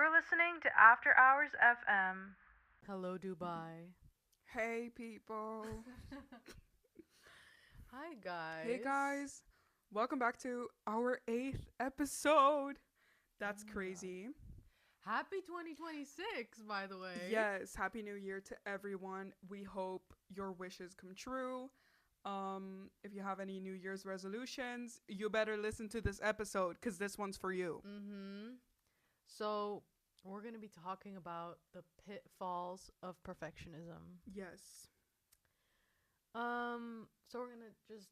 You're listening to After Hours FM. Hello, Dubai. Hey people. Hi, guys. Hey guys. Welcome back to our 8th episode. That's Oh my crazy. Happy 2026, by the way. Yes, happy new year to everyone. We hope your wishes come true. If you have any new year's resolutions, you better listen to this episode cuz this one's for you. So, we're going to be talking about the pitfalls of perfectionism. Yes. So we're going to just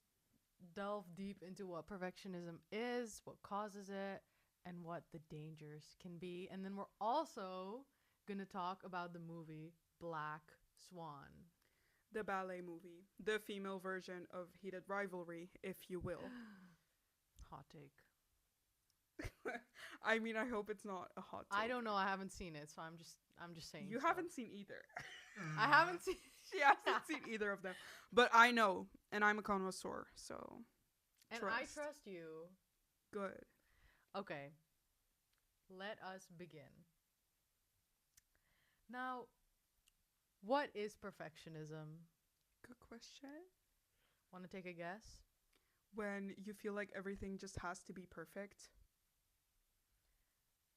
delve deep into what perfectionism is, what causes it, and what the dangers can be. And then we're also going to talk about the movie Black Swan. The ballet movie, the female version of Heated Rivalry, if you will. Hot take. I mean, I hope it's not a hot take. I don't know. I haven't seen it, so I'm just saying. You stuff. haven't seen either. I haven't seen. She hasn't seen either of them. But I know, and I'm a connoisseur, so And I trust you. good. Okay. Let us begin. Now, what is perfectionism? Good question. Want to take a guess? When you feel like everything just has to be perfect.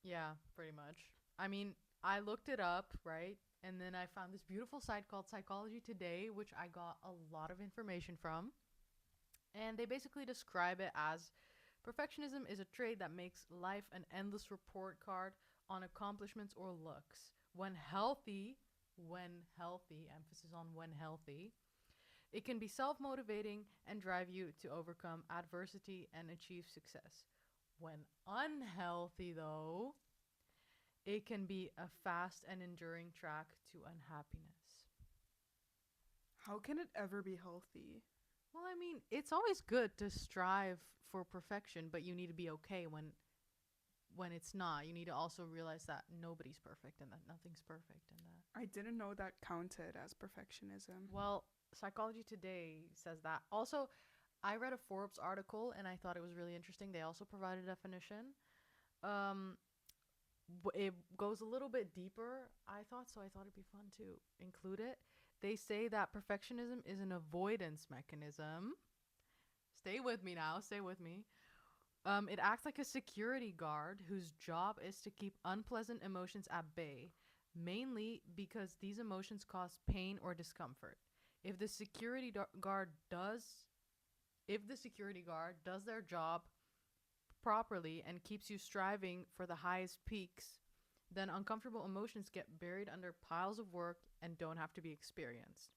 Yeah, pretty much. I mean, I looked it up, right? And then I found this beautiful site called Psychology Today, which I got a lot of information from. And they basically describe it as perfectionism is a trait that makes life an endless report card on accomplishments or looks. When healthy, emphasis on when healthy, it can be self-motivating and drive you to overcome adversity and achieve success. When unhealthy, though, it can be a fast and enduring track to unhappiness. How can it ever be healthy? Well, I mean, it's always good to strive for perfection, but you need to be okay when it's not. You need to also realize that nobody's perfect and that nothing's perfect and that. I didn't know that counted as perfectionism. Well, Psychology Today says that. Also, I read a Forbes article and I thought it was really interesting. They also provide a definition. It goes a little bit deeper, I thought, so I thought it'd be fun to include it. They say that perfectionism is an avoidance mechanism. Stay with me now, stay with me. It acts like a security guard whose job is to keep unpleasant emotions at bay, mainly because these emotions cause pain or discomfort. If the security guard does their job properly and keeps you striving for the highest peaks, then uncomfortable emotions get buried under piles of work and don't have to be experienced.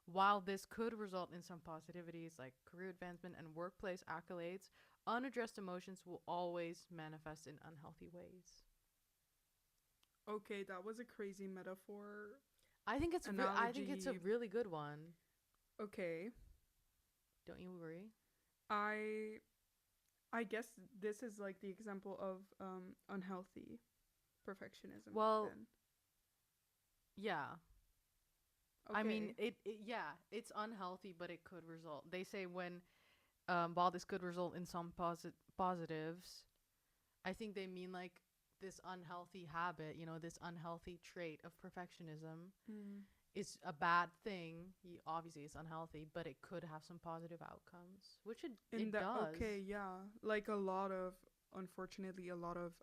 While this could result in some positivities like career advancement and workplace accolades, unaddressed emotions will always manifest in unhealthy ways. Okay, that was a crazy metaphor. I think it's a Analogy. really good one. Okay. Don't you agree? I guess this is like the example of unhealthy perfectionism. Well, then. Yeah. Okay. I mean, it's unhealthy, but it could result. They say while this could result in some positives, I think they mean like this unhealthy habit, this unhealthy trait of perfectionism is a bad thing. Obviously, it's unhealthy, but it could have some positive outcomes, which it does. Okay, yeah, like unfortunately, a lot of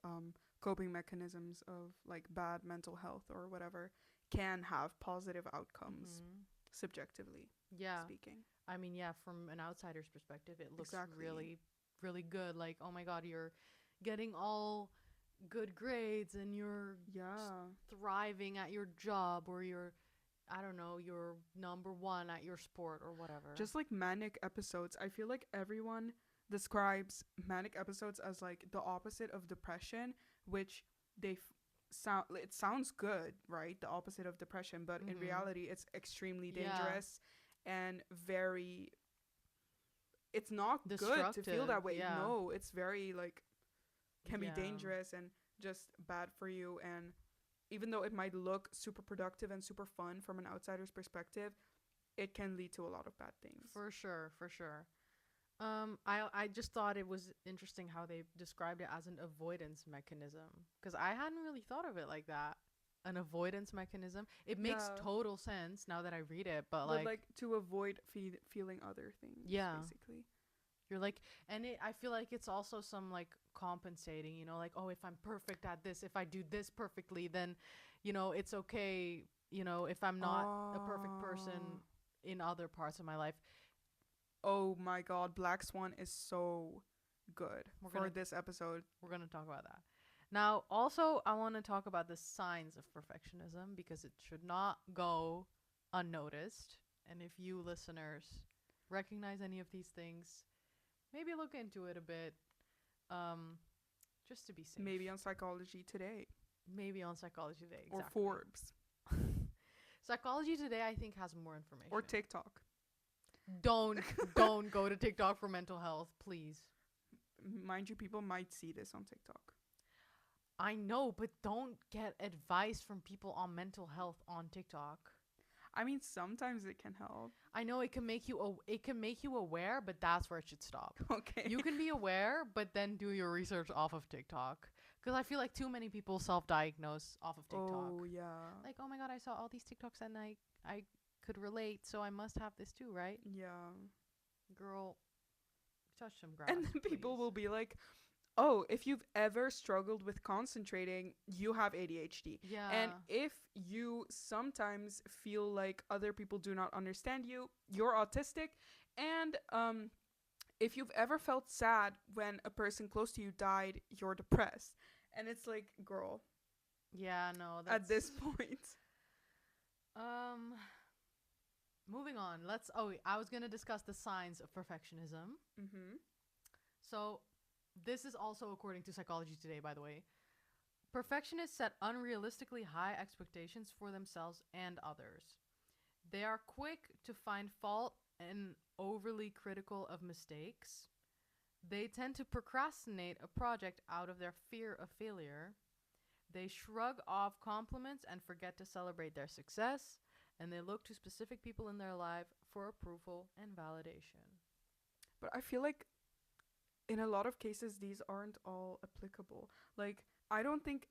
coping mechanisms of like bad mental health or whatever can have positive outcomes subjectively speaking. I mean, yeah, from an outsider's perspective, it looks Exactly. really, really good. Like, oh my God, you're getting all good grades and you're thriving at your job, or I don't know, you're number one at your sport or whatever. Just like manic episodes, I feel like everyone describes manic episodes as like the opposite of depression, which it sounds good, right? The opposite of depression, but in reality it's extremely dangerous and it's not good to feel that way. Yeah. No, it's very like can be dangerous and just bad for you. And even though it might look super productive and super fun from an outsider's perspective, it can lead to a lot of bad things. For sure. I just thought it was interesting how they described it as an avoidance mechanism, because I hadn't really thought of it like that. An avoidance mechanism. It makes Yeah, total sense now that I read it, but but like, like to avoid feeling other things, yeah, basically. you're like, and I feel like it's also some like compensating, like, oh, if I'm perfect at this, if I do this perfectly, then, it's okay. If I'm not a perfect person Oh, in other parts of my life, oh my God, Black Swan is so good we're for gonna this episode. we're gonna talk about that. Now, also, I want to talk about the signs of perfectionism because it should not go unnoticed. And if you listeners recognize any of these things, maybe look into it a bit, um, just to be safe. Maybe on Psychology Today Maybe on Psychology Today, or exactly. Forbes Psychology Today, I think, has more information. or TikTok. Don't don't go to TikTok for mental health, please. Mind you, people might see this on TikTok. I know, but don't get advice from people on mental health on TikTok. I mean, sometimes it can help. I know it can make you aware, but that's where it should stop. Okay. You can be aware, but then do your research off of TikTok. Because I feel like too many people self-diagnose off of TikTok. Oh yeah. Like, oh my god, I saw all these TikToks and I could relate, so I must have this too, right? Yeah. Girl, touch some grass. And then people please. will be like, "Oh, if you've ever struggled with concentrating, you have ADHD." Yeah. And if you sometimes feel like other people do not understand you, you're autistic. And if you've ever felt sad when a person close to you died, you're depressed. And it's like, girl, Yeah, no, that's at this point. um moving on. I was going to discuss the signs of perfectionism. Mhm. So, this is also according to Psychology Today, by the way. Perfectionists set unrealistically high expectations for themselves and others. They are quick to find fault and overly critical of mistakes. They tend to procrastinate a project out of their fear of failure. They shrug off compliments and forget to celebrate their success. And they look to specific people in their life for approval and validation. But I feel like in a lot of cases these aren't all applicable. Like, I don't think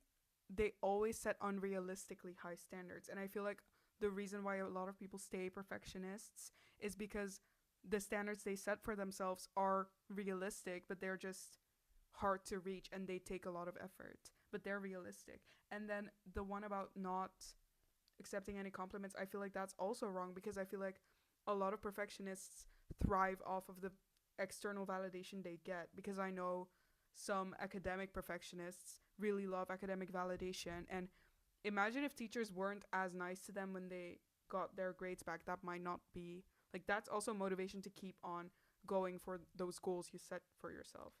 they always set unrealistically high standards, and I feel like the reason why a lot of people stay perfectionists is because the standards they set for themselves are realistic, but they're just hard to reach and they take a lot of effort, but they're realistic. And then the one about not accepting any compliments, I feel like that's also wrong, because I feel like a lot of perfectionists thrive off of the external validation they get, because I know some academic perfectionists really love academic validation. And imagine if teachers weren't as nice to them when they got their grades back. That might not be like, that's also motivation to keep on going for those goals you set for yourself.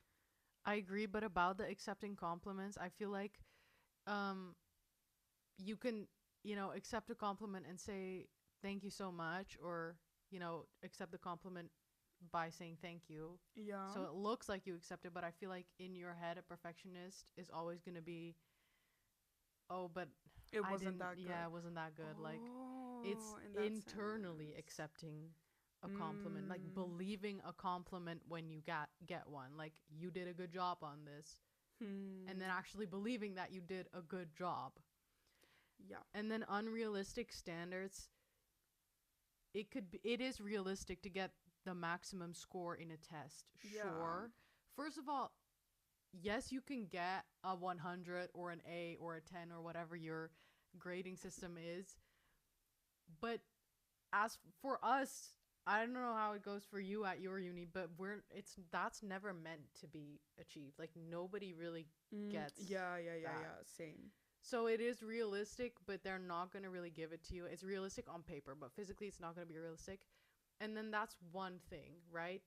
I agree, but about the accepting compliments, I feel like um you can, accept a compliment and say thank you so much, or, accept the compliment by saying thank you. Yeah. So it looks like you accept it, but I feel like in your head, a perfectionist is always going to be, oh, but It I wasn't didn't, that good. yeah, it wasn't that good. Like, it's In that internally sense. accepting a compliment, like believing a compliment when you get one. Like, you did a good job on this, and then actually believing that you did a good job. Yeah. And then unrealistic standards, it is realistic to get the maximum score in a test, Yeah. sure. First of all, yes, you can get a 100 or an A or a 10 or whatever your grading system is, but as for us, I don't know how it goes for you at your uni, but that's never meant to be achieved. Like, nobody really gets Yeah. that. Same. So it is realistic, but they're not going to really give it to you. It's realistic on paper, but physically it's not going to be realistic. And then that's one thing, right?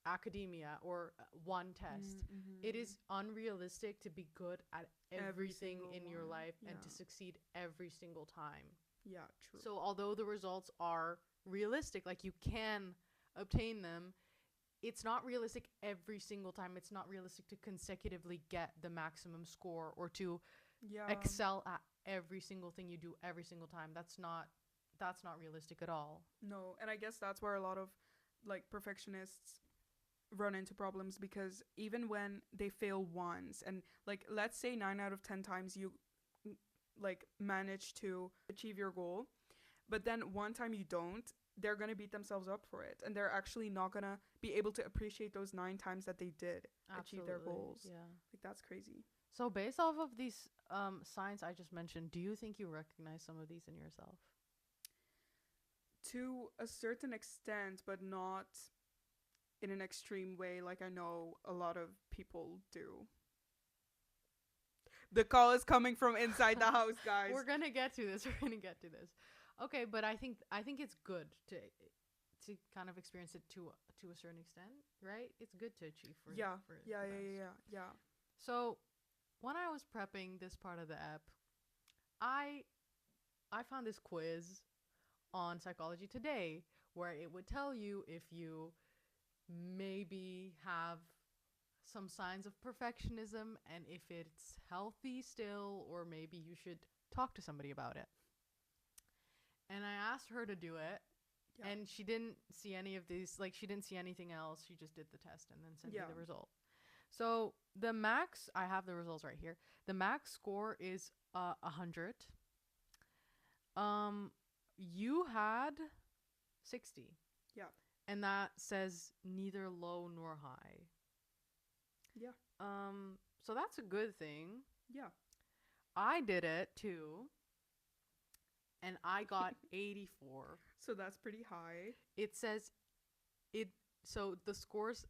Academia, or one test. It is unrealistic to be good at everything in your life and to succeed every single time. Yeah, true. So although the results are realistic, like, you can obtain them, it's not realistic every single time. It's not realistic to consecutively get the maximum score or to yeah. excel at every single thing you do every single time. That's not realistic at all. No, and I guess that's where a lot of like perfectionists run into problems because even when they fail once, and like let's say 9 out of 10 times you like manage to achieve your goal, but then one time you don't, they're going to beat themselves up for it, and they're actually not going to be able to appreciate those 9 times that they did achieve their goals. Yeah. Like that's crazy. So based off of these signs I just mentioned, do you think you recognize some of these in yourself? To a certain extent, but not in an extreme way like I know a lot of people do. The call is coming from inside the house, guys. We're gonna get to this. We're gonna get to this. Okay, but I think it's good to kind of experience it to a certain extent, right? It's good to achieve for Yeah. for Yeah, the yeah, best. yeah, yeah. So when I was prepping this part of the app, I found this quiz on Psychology Today where it would tell you if you maybe have some signs of perfectionism and if it's healthy still, or maybe you should talk to somebody about it. And I asked her to do it, Yeah. and she didn't see any of these, like she didn't see anything else. She just did the test and then sent me Yeah. the result. So the max, I have the results right here. The max score is 100. You had 60. Yeah. And that says neither low nor high. Yeah. So that's a good thing. Yeah. I did it too, and I got 84. So that's pretty high. It says it. So the scores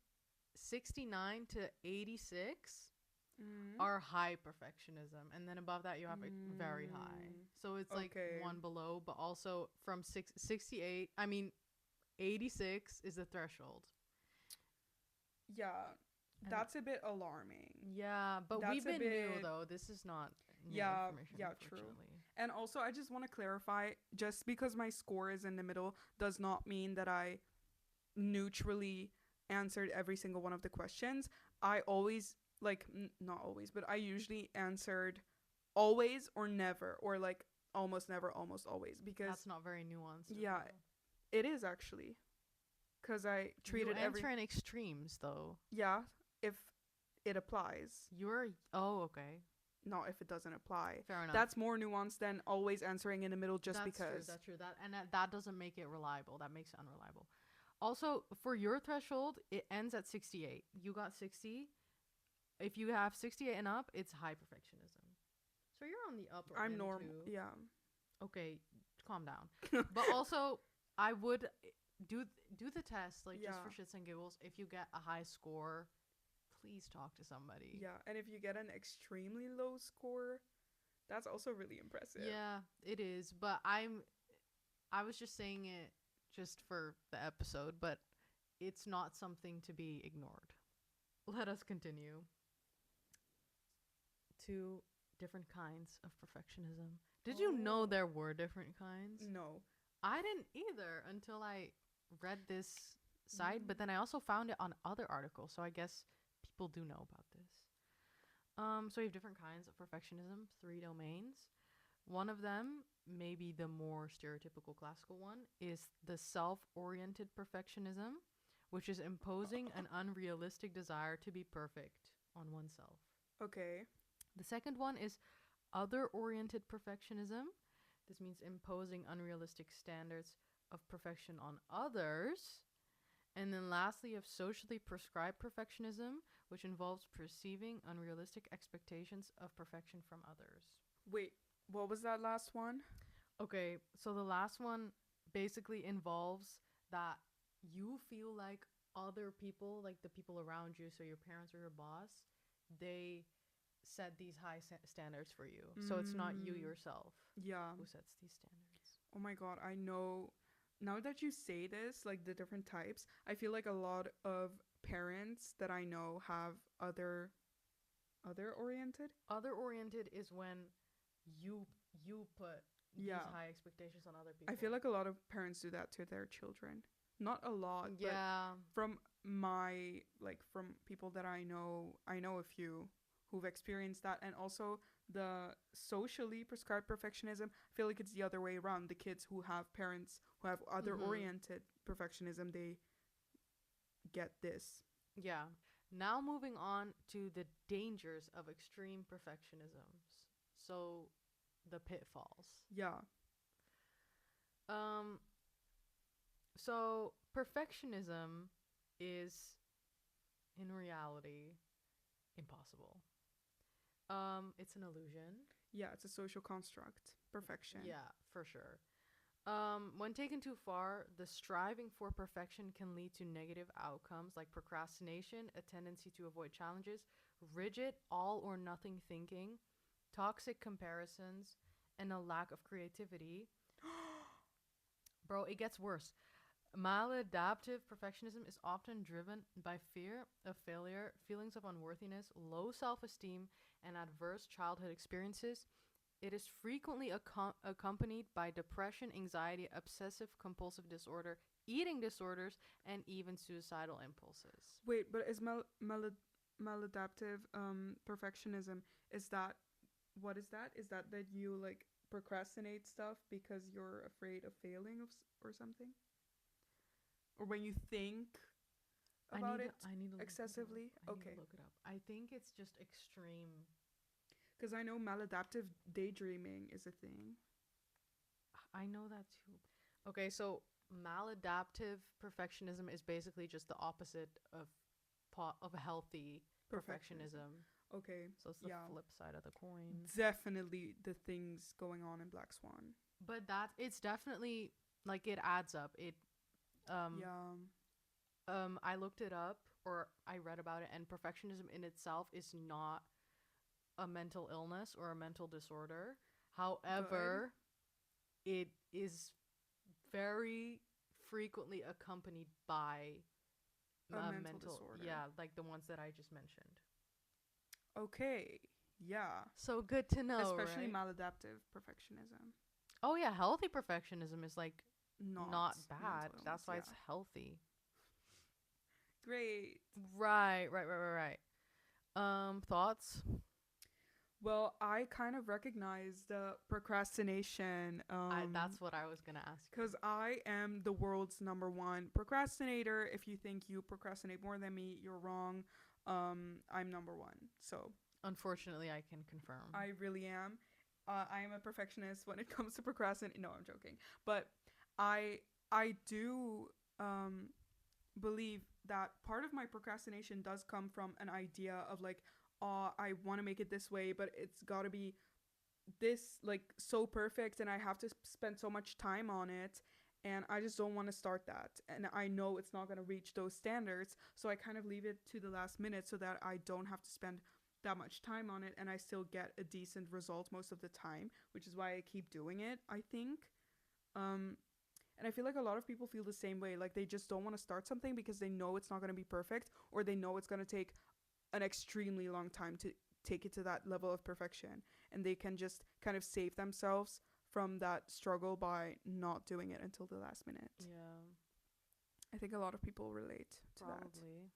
69 to 86 are high perfectionism, and then above that you have very high. So it's like Okay. one below, but also from 68. I mean, 86 is the threshold. Yeah. And That's a bit alarming. Yeah, but That's we've a been new bit- though. This is not new Yeah, information. yeah, true. Unfortunately. And also, I just want to clarify, just because my score is in the middle does not mean that I neutrally answered every single one of the questions. I always, like, not always, but I usually answered always or never, or like almost never, almost always, because That's not very nuanced. of Yeah, you. it is actually. Because I treated you every. answer in extremes though. Yeah, if it applies. Okay. Not if it doesn't apply. Fair enough. That's more nuanced than always answering in the middle just That's because. True, that's true. That doesn't make it reliable. That makes it unreliable. Also, for your threshold, it ends at 68. You got 60. If you have 68 and up, it's high perfectionism. So you're on the upper I'm end normal. too. Yeah. Okay, calm down. But also, I would do the test, like just for Yeah. shits and giggles. If you get a high score, please talk to somebody. Yeah, and if you get an extremely low score, that's also really impressive. Yeah, it is. But I was just saying it just for the episode, but it's not something to be ignored. Let us continue to different kinds of perfectionism. Did you know Oh. there were different kinds? No. I didn't either until I read this site, but then I also found it on other articles, so I guess people do know about this. So we have different kinds of perfectionism, 3 domains. One of them, maybe the more stereotypical classical one, is the self-oriented perfectionism, which is imposing an unrealistic desire to be perfect on oneself. Okay. The second one is other-oriented perfectionism. This means imposing unrealistic standards of perfection on others. And then lastly, of socially prescribed perfectionism, which involves perceiving unrealistic expectations of perfection from others. Wait, what was that last one? Okay, so the last one basically involves that you feel like other people, like the people around you, so your parents or your boss, they set these high standards for you. So it's not you yourself Yeah. who sets these standards. Oh my god, I know. Now that you say this, like the different types, I feel like a lot of parents that I know have other oriented. Other oriented is when you put these Yeah. high expectations on other people. I feel like a lot of parents do that to their children. Not a lot, yeah, but from from people that I know a few who've experienced that. And also the socially prescribed perfectionism, I feel like it's the other way around. The kids who have parents who have other oriented perfectionism, they get this. Yeah. Now moving on to the dangers of extreme perfectionisms. So the pitfalls. Yeah. Um so perfectionism is in reality impossible. It's an illusion. Yeah, it's a social construct. Perfection. Yeah, for sure. When taken too far, the striving for perfection can lead to negative outcomes like procrastination, a tendency to avoid challenges, rigid all or nothing thinking, toxic comparisons, and a lack of creativity. Bro, it gets worse. Maladaptive perfectionism is often driven by fear of failure, feelings of unworthiness, low self esteem, and adverse childhood experiences. It is frequently accompanied by depression, anxiety, obsessive compulsive disorder, eating disorders, and even suicidal impulses. Wait, but is maladaptive perfectionism, is that, what is that? Is that you like procrastinate stuff because you're afraid of failing or something? Or when you think about it I need to look it up. excessively? I need to Okay. look it up. I think it's just extreme. Because I know maladaptive daydreaming is a thing. I know that too. Okay, so maladaptive perfectionism is basically just the opposite of of healthy Perfectionism. perfectionism. Okay. So it's the Yeah. flip side of the coin. Definitely the things going on in Black Swan. But that it's definitely like it adds up. It um Yeah. I looked it up or I read about it and perfectionism in itself is not a mental illness or a mental disorder. Good. However, it is very frequently accompanied by A a mental mental, disorder. yeah, like the ones that I just mentioned. Okay. Yeah. So good to know, Especially right? maladaptive perfectionism. Oh yeah, healthy perfectionism is like Not not bad. mental illness. That's why Yeah. it's healthy. Great. Right. Thoughts? Well, I kind of recognize the procrastination I That's what I was gonna ask you. because I am the world's number one procrastinator. If you think you procrastinate more than me, you're wrong. I'm number one. So Unfortunately, I can confirm. I really am. I am a perfectionist when it comes to procrastinating. No, I'm joking. But I I do um, believe that part of my procrastination does come from an idea of like, oh, I want to make it this way, but it's got to be this like so perfect, and I have to spend so much time on it. And I just don't want to start that. And I know it's not going to reach those standards. So I kind of leave it to the last minute so that I don't have to spend that much time on it and I still get a decent result most of the time, which is why I keep doing it, I think. Um, and I feel like a lot of people feel the same way. Like they just don't want to start something because they know it's not going to be perfect, or they know it's going to take an extremely long time to take it to that level of perfection. And they can just kind of save themselves from that struggle by not doing it until the last minute. Yeah, I think a lot of people relate to that. probably.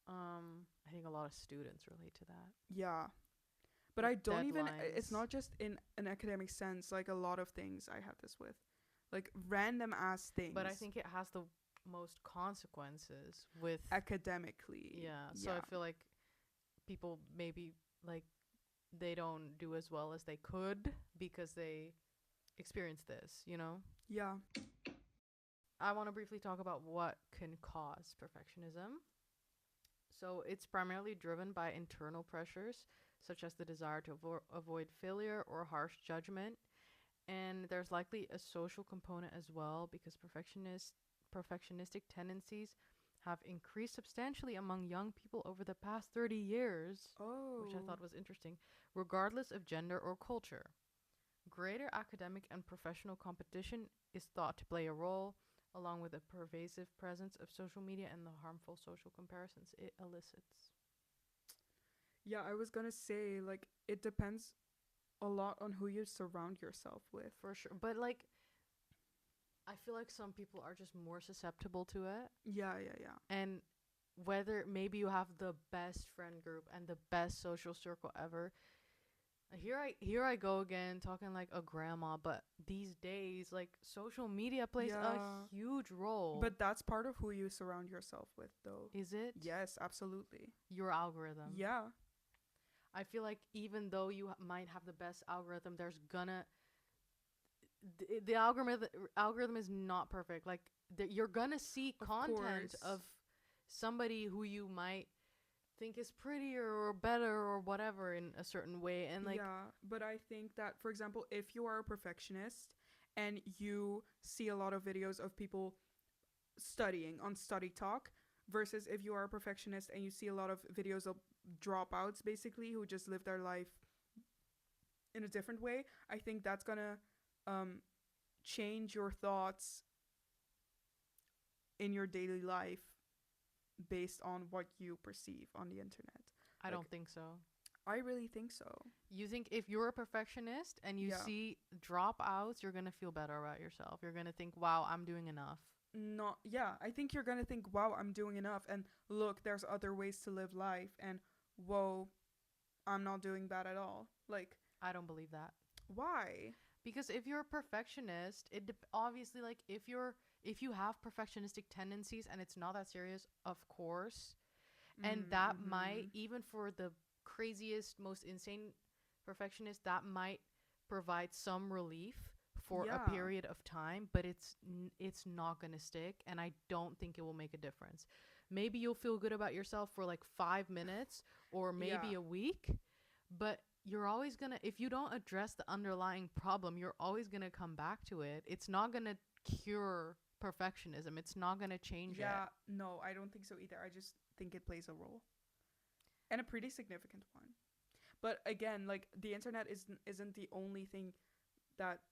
I think a lot of students relate to that. Yeah. But I With don't even, it's deadlines. not just in an academic sense. Like a lot of things I have this with. Like random ass things. But I think it has the most consequences with academically. yeah. So I Yeah. feel like people maybe like they don't do as well as they could because they experience this, you know? Yeah. I want to briefly talk about what can cause perfectionism. So it's primarily driven by internal pressures, such as the desire to avoid failure or harsh judgment. And there's likely a social component as well because perfectionistic tendencies have increased substantially among young people over the past 30 years, which I Oh. thought was interesting, regardless of gender or culture. Greater academic and professional competition is thought to play a role, along with a pervasive presence of social media and the harmful social comparisons it elicits. Yeah, I was gonna say, like, it depends a lot on who you surround yourself with. For sure. But, like, I feel like some people are just more susceptible to it. Yeah, yeah, yeah. And whether maybe you have the best friend group and the best social circle ever, Here I go again talking like a grandma, but these days like social media plays a Yeah. huge role. But that's part of who you surround yourself with, though. Is it Yes, absolutely. your algorithm? Yeah. I feel like even though you might have the best algorithm, there's gonna the algorithm is not perfect. Like you're gonna see Of content course. of somebody who you might think is prettier or better or whatever in a certain way, and like Yeah, but I think that, for example, if you are a perfectionist and you see a lot of videos of people studying on Study Talk versus if you are a perfectionist and you see a lot of videos of dropouts basically who just live their life in a different way, I think that's gonna um, change your thoughts in your daily life based on what you perceive on the internet. I Like, don't think so. I really think so. You think if you're a perfectionist and you Yeah. see dropouts, you're gonna feel better about yourself. You're gonna think, "Wow, I'm doing enough." Not, yeah, I think you're gonna think, wow, I'm doing enough, and look, there's other ways to live life, and whoa, I'm not doing bad at all. Like, I don't believe that. why? Because if you're a perfectionist, obviously like if you have perfectionistic tendencies and it's not that serious, of course, and that might, Mm-hmm. even for the craziest, most insane perfectionist, that might provide some relief for a Yeah. period of time, but it's not going to stick, and I don't think it will make a difference. Maybe you'll feel good about yourself for like 5 minutes or maybe Yeah. a week, but you're always going to, if you don't address the underlying problem, you're always going to come back to it. It's not going to cure perfectionism. It's not going to change it. Yeah, no, I don't think so either. I just think it plays a role, and a pretty significant one. But again, like, the internet isn't the only thing that,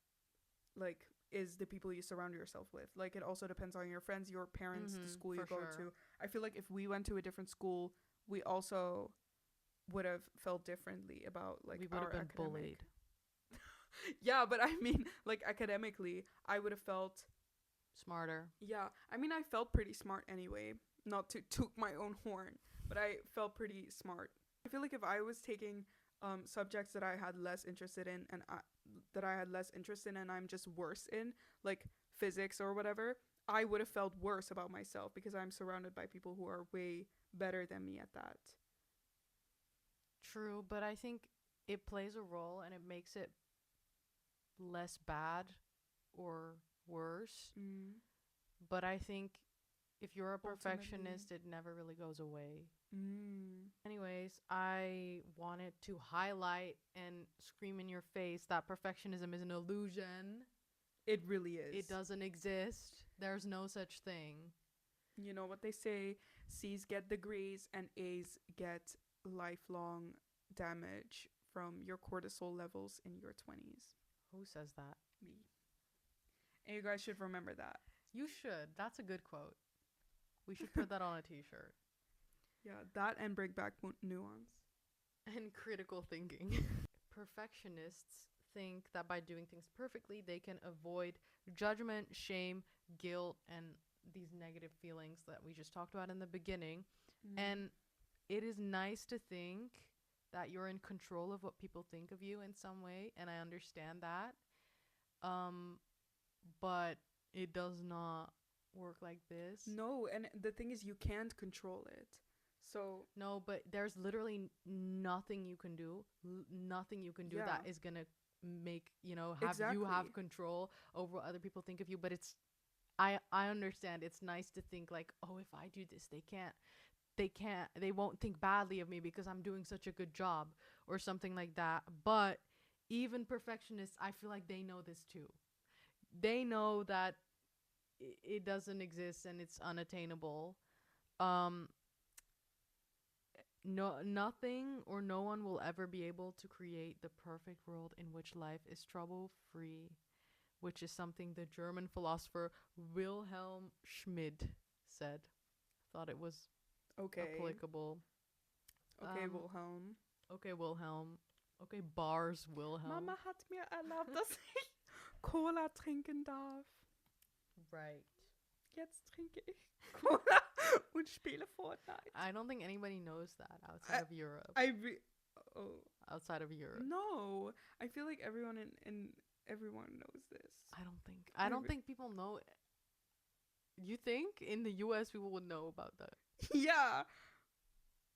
like, is the people you surround yourself with. Like, it also depends on your friends, your parents, the school you For go sure. to. I feel like if we went to a different school, we also would have felt differently about, like, We would have our been academic. bullied. Yeah, but I mean, like, academically, I would have felt. Smarter. Yeah, I mean, I felt pretty smart anyway. Not to toot my own horn, but I felt pretty smart. I feel like if I was taking subjects that I had less interested in, and that I had less interest in, and I'm just worse in, like physics or whatever, I would have felt worse about myself because I'm surrounded by people who are way better than me at that. True, but I think it plays a role and it makes it less bad or worse. Mm. But I think if you're a Ultimately. perfectionist, it never really goes away. Mm. Anyways, I wanted to highlight and scream in your face that perfectionism is an illusion. It really It is. doesn't exist. There's no such thing. You know what they say, C's get degrees and A's get lifelong damage from your cortisol levels in your 20s. Who says that? Me. And you guys should remember that. You should. That's a good quote. We should put that on a t-shirt. Yeah, that and bring back nuance. And critical thinking. Perfectionists think that by doing things perfectly, they can avoid judgment, shame, guilt, and these negative feelings that we just talked about in the beginning. Mm. And it is nice to think that you're in control of what people think of you in some way, and I understand that. Um, but it does not work like this. No, and the thing is, you can't control it. So, No, but there's literally nothing you can do. Nothing you can do yeah, that is gonna make have you exactly. have control over what other people think of you. But I understand. It's nice to think like, oh, if I do this, they won't think badly of me because I'm doing such a good job or something like that. But even perfectionists, I feel like they know this too. They know that it doesn't exist and it's unattainable. Um, nothing or no one will ever be able to create the perfect world in which life is trouble free, which is something the German philosopher Wilhelm Schmid said. Thought it was Okay. applicable. Okay, Um, Wilhelm. okay, Wilhelm. Okay, bars, Wilhelm. Mama hat mir erlaubt, dass ich Cola trinken darf. Right. Jetzt trinke ich Cola und spiele Fortnite. I don't think anybody knows that outside of Europe. I Oh, outside of Europe. no. I feel like everyone in everyone knows this. I don't think people know. You think in the US people would know about that? Yeah.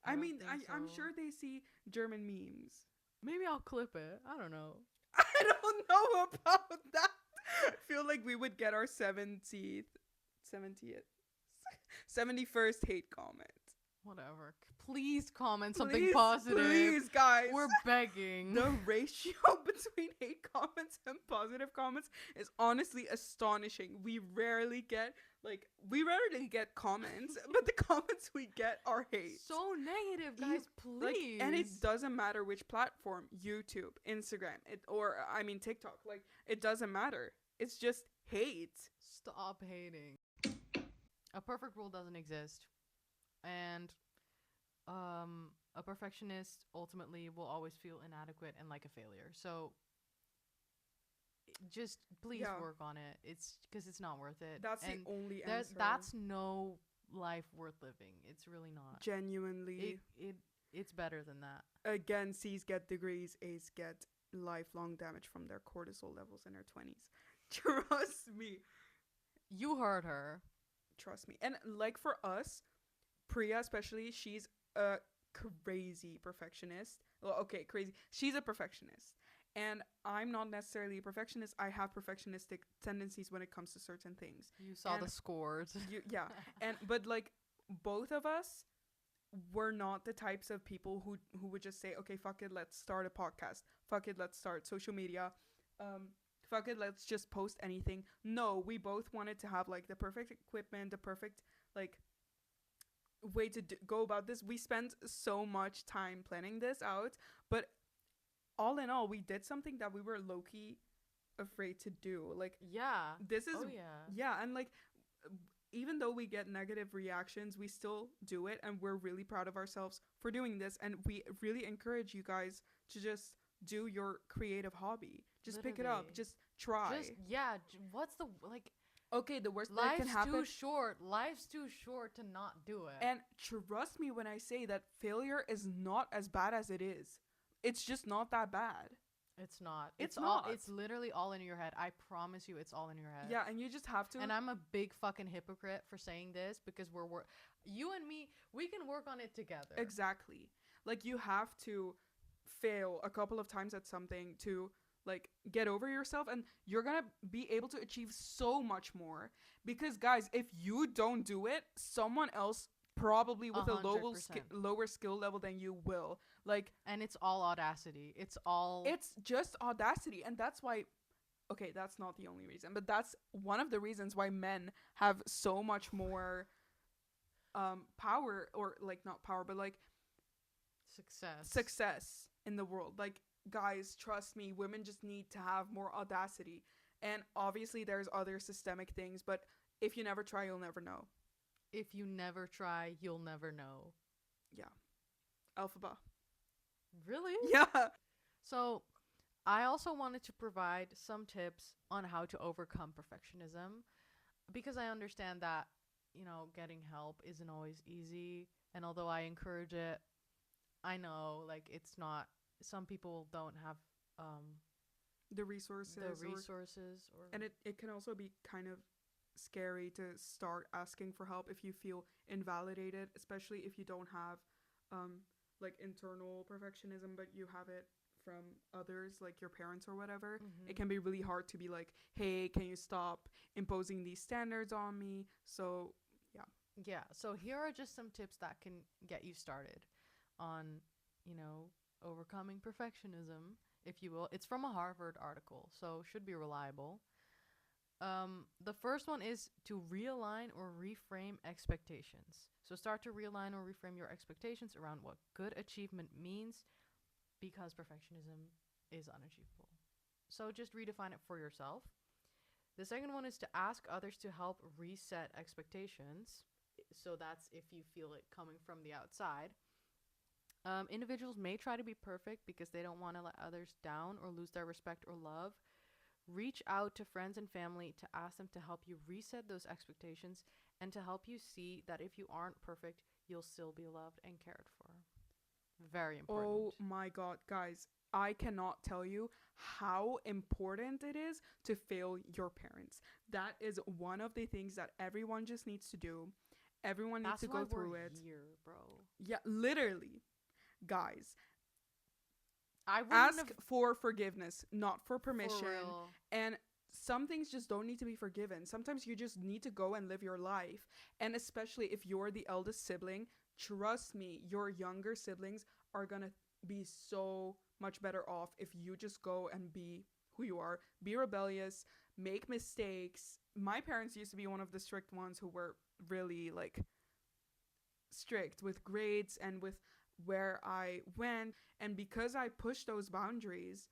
I I don't mean, think I'm so. sure they see German memes. Maybe I'll clip it. I don't know. I don't know about that. I feel like we would get our 70th 71st hate comment. Whatever. Please comment something Please, positive. please, guys. We're begging. The ratio between hate comments and positive comments is honestly astonishing. We rarely get comments, but the comments we get are hate. So negative, guys. Please. And it doesn't matter which platform, YouTube, Instagram, TikTok. Like, it doesn't matter. It's just hate. Stop hating. A perfect rule doesn't exist. And a perfectionist ultimately will always feel inadequate and like a failure. So just please work on it. It's because it's not worth it. That's and the only answer. That's no life worth living. It's really not. Genuinely. It's better than that. Again, C's get degrees, A's get lifelong damage from their cortisol levels in their 20s. Trust me. You heard her. Trust me. And like for us, Priya especially, she's a crazy perfectionist. Well, okay, crazy. She's a perfectionist. And I'm not necessarily a perfectionist. I have perfectionistic tendencies when it comes to certain things. You saw the scores. Yeah. But like both of us were not the types of people who would just say, okay, fuck it, let's start a podcast. Fuck it, let's start social media. Fuck it, let's just post anything. No, we both wanted to have like the perfect equipment, the perfect like way to go about this. We spent so much time planning this out, but all in all, we did something that we were low-key afraid to do. Like, yeah, this is yeah, and like even though we get negative reactions, we still do it, and we're really proud of ourselves for doing this. And we really encourage you guys to just do your creative hobby. Just pick it up. Just try. What's the like? Okay, the worst that can happen. Life's too short. Life's too short to not do it. And trust me when I say that failure is not as bad as it is. It's just not that bad. It's not. It's not. It's literally all in your head. I promise you, it's all in your head. Yeah, and you just have to. And I'm a big fucking hypocrite for saying this because you and me, we can work on it together. Exactly. Like, you have to fail a couple of times at something to like get over yourself, and you're gonna be able to achieve so much more. Because guys, if you don't do it, someone else probably with 100%. Lower skill level than you will. Like, and it's all audacity. It's just audacity. And that's why, okay, that's not the only reason, but that's one of the reasons why men have so much more power, or like not power, but like success in the world. Like, guys, trust me, women just need to have more audacity. And obviously there's other systemic things, but if you never try, you'll never know. If you never try, you'll never know. Yeah. Alphaba. Really? Yeah. So I also wanted to provide some tips on how to overcome perfectionism, because I understand that, getting help isn't always easy. And although I encourage it, I know like it's not, some people don't have the resources. And it can also be kind of scary to start asking for help if you feel invalidated, especially if you don't have like internal perfectionism, but you have it from others, like your parents or whatever. Mm-hmm. It can be really hard to be like, hey, can you stop imposing these standards on me? So so here are just some tips that can get you started on overcoming perfectionism, if you will. It's from a Harvard article, so should be reliable. The first one is to realign or reframe expectations. So start to realign or reframe your expectations around what good achievement means, because perfectionism is unachievable. So just redefine it for yourself. The second one is to ask others to help reset expectations. So that's if you feel it coming from the outside. Individuals may try to be perfect because they don't want to let others down or lose their respect or love. Reach out to friends and family to ask them to help you reset those expectations and to help you see that if you aren't perfect, you'll still be loved and cared for. Very important. Oh my god, guys. I cannot tell you how important it is to fail your parents. That is one of the things that everyone just needs to do. Everyone needs That's to why go we're through it. here, bro. Yeah, literally. Guys, I wouldn't ask have for forgiveness, not for for permission. real. And some things just don't need to be forgiven. Sometimes you just need to go and live your life. And especially if you're the eldest sibling, trust me, your younger siblings are gonna be so much better off if you just go and be who you are. Be rebellious, make mistakes. My parents used to be one of the strict ones who were really like strict with grades and with where I went. And because I pushed those boundaries,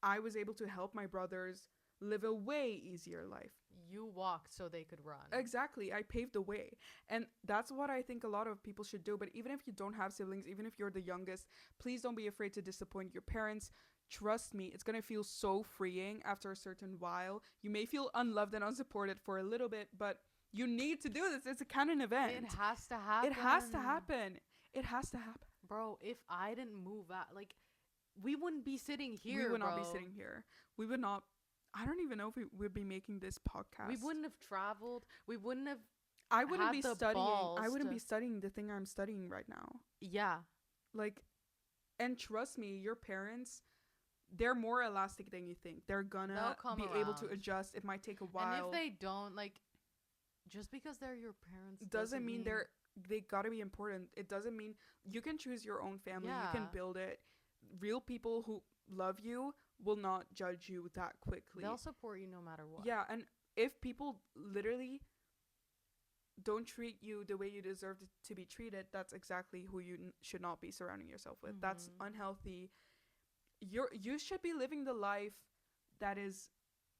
I was able to help my brothers live a way easier life. You walked so they could run. Exactly. I paved the way. And that's what I think a lot of people should do. But even if you don't have siblings, even if you're the youngest, please don't be afraid to disappoint your parents. Trust me, it's going to feel so freeing after a certain while. You may feel unloved and unsupported for a little bit, but you need to do this. It's a canon event. It has to happen. It has to happen. It has to happen. Bro, if I didn't move out, like, we wouldn't be sitting here, We would not be bro. sitting here. We would not. I don't even know if we would be making this podcast. We wouldn't have traveled. We wouldn't have. I wouldn't had be the studying. balls I wouldn't to- be studying the thing I'm studying right now. Yeah. Like, and trust me, your parents, they're more elastic than you think. They're They'll gonna come be able to around. adjust. It might take a while. And if they don't, like, just because they're your parents doesn't mean they gotta be important. It doesn't mean you can choose your own family. You can Yeah. build it. Real people who love you will not judge you that quickly. They'll support you no matter what. Yeah, and if people literally don't treat you the way you deserve to be treated, that's exactly who you should not be surrounding yourself with. That's Mhm. unhealthy. You should be living the life that is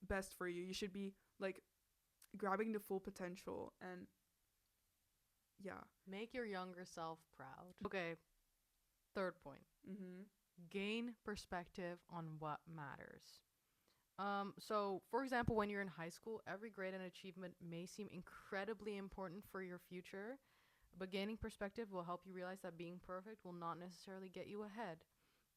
best for you. You should be like grabbing the full potential and yeah. Make your younger self proud. Okay. Third point. Mhm. Gain perspective on what matters. So for example, when you're in high school, every grade and achievement may seem incredibly important for your future, but gaining perspective will help you realize that being perfect will not necessarily get you ahead.